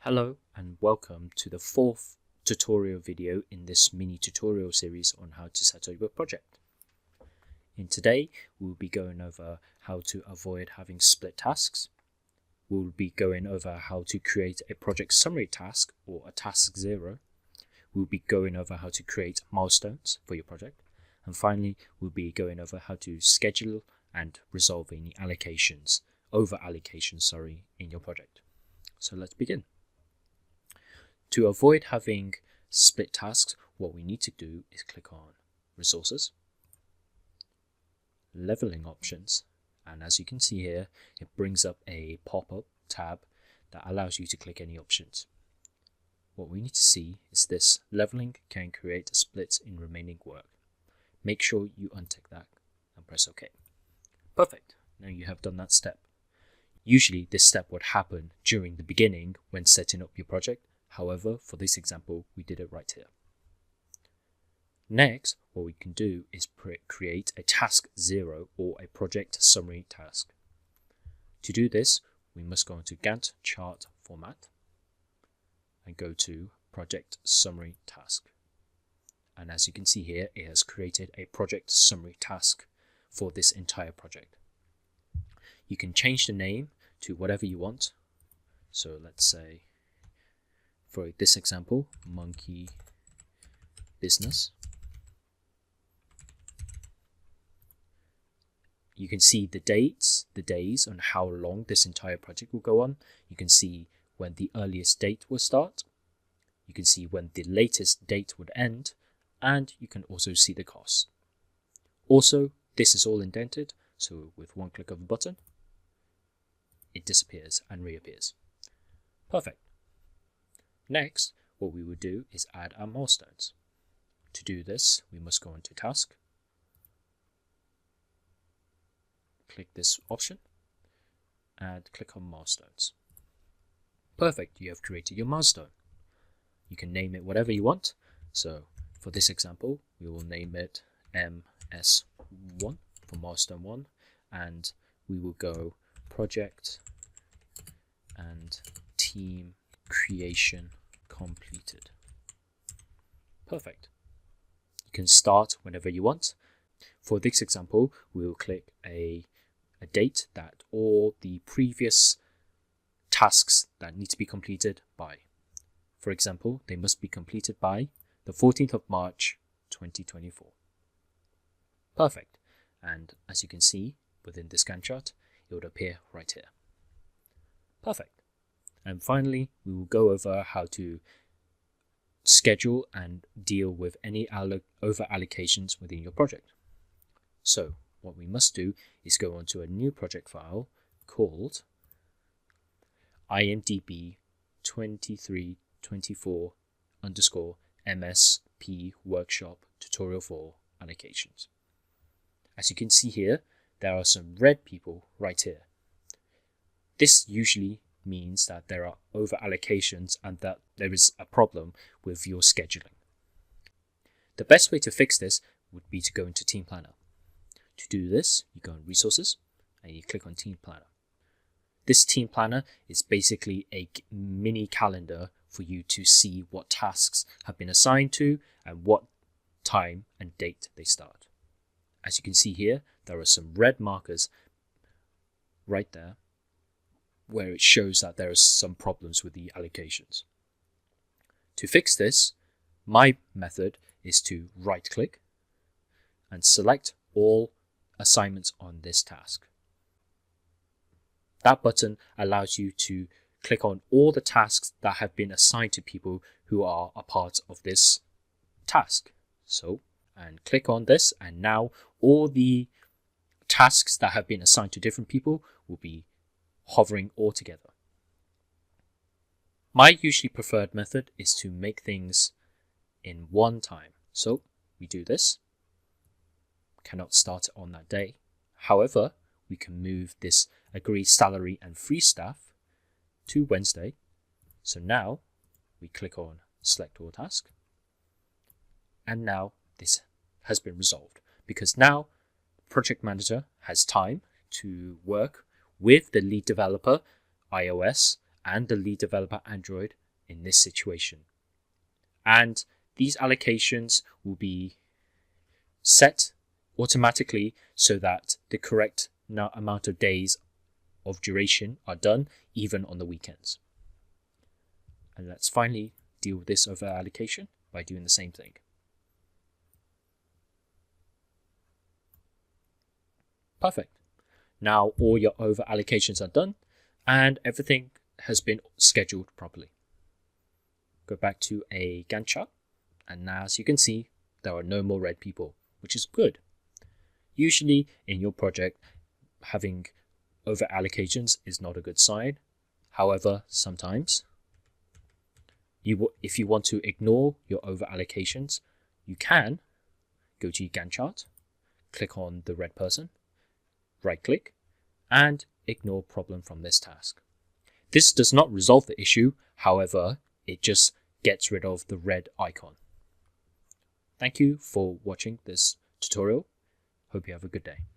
Hello and welcome to the fourth tutorial video in this mini tutorial series on how to set up your project. In today, we'll be going over how to avoid having split tasks. We'll be going over how to create a project summary task or a task zero. We'll be going over how to create milestones for your project. And finally, we'll be going over how to schedule and resolve any allocations, in your project. So let's begin. To avoid having split tasks, what we need to do is click on Resources, Leveling Options, and as you can see here, it brings up a pop-up tab that allows you to click any options. What we need to see is this: leveling can create a split in remaining work. Make sure you untick that and press OK. Perfect, now you have done that step. Usually this step would happen during the beginning when setting up your project. However, for this example, we did it right here. Next, what we can do is create a task zero or a project summary task. To do this, we must go into Gantt chart format and go to project summary task. And as you can see here, it has created a project summary task for this entire project. You can change the name to whatever you want. So let's say, for this example, monkey business. You can see the days on how long this entire project will go on. You can see when the earliest date will start. You can see when the latest date would end, and you can also see the cost. Also, this is all indented, so with one click of a button, it disappears and reappears. Perfect. Next, what we would do is add our milestones. To do this, we must go into Task, click this option, and click on Milestones. Perfect, you have created your milestone. You can name it whatever you want. So for this example, we will name it MS1 for milestone 1, and we will go project and team creation completed. Perfect. You can start whenever you want. For this example, we will click a date that all the previous tasks that need to be completed by. For example, they must be completed by the 14th of March 2024. Perfect. And as you can see within this Gantt chart, it would appear right here. Perfect. And finally, we will go over how to schedule and deal with any over allocations within your project. So what we must do is go onto a new project file called imdb 2324_MSP workshop tutorial 4 allocations. As you can see here, there are some red people right here. This usually means that there are over allocations and that there is a problem with your scheduling. The best way to fix this would be to go into Team Planner. To do this, you go in Resources and you click on Team Planner. This Team Planner is basically a mini calendar for you to see what tasks have been assigned to and what time and date they start. As you can see here, there are some red markers right there where it shows that there are some problems with the allocations. To fix this, my method is to right click and select all assignments on this task. That button allows you to click on all the tasks that have been assigned to people who are a part of this task. And click on this, and now all the tasks that have been assigned to different people will be hovering all together. My usually preferred method is to make things in one time. So we do this. Cannot start it on that day. However, we can move this agree salary and free staff to Wednesday. So now we click on select all task. And now this has been resolved because now project manager has time to work with the lead developer, iOS, and the lead developer Android in this situation. And these allocations will be set automatically so that the correct amount of days of duration are done even on the weekends. And let's finally deal with this over allocation by doing the same thing. Perfect. Now all your over allocations are done and everything has been scheduled properly. Go back to a Gantt chart, and now as you can see, there are no more red people, which is good. Usually in your project, having over allocations is not a good sign. However, sometimes if you want to ignore your over allocations, you can go to your Gantt chart, click on the red person, right click, and ignore problem from this task. This does not resolve the issue, however, it just gets rid of the red icon. Thank you for watching this tutorial. Hope you have a good day.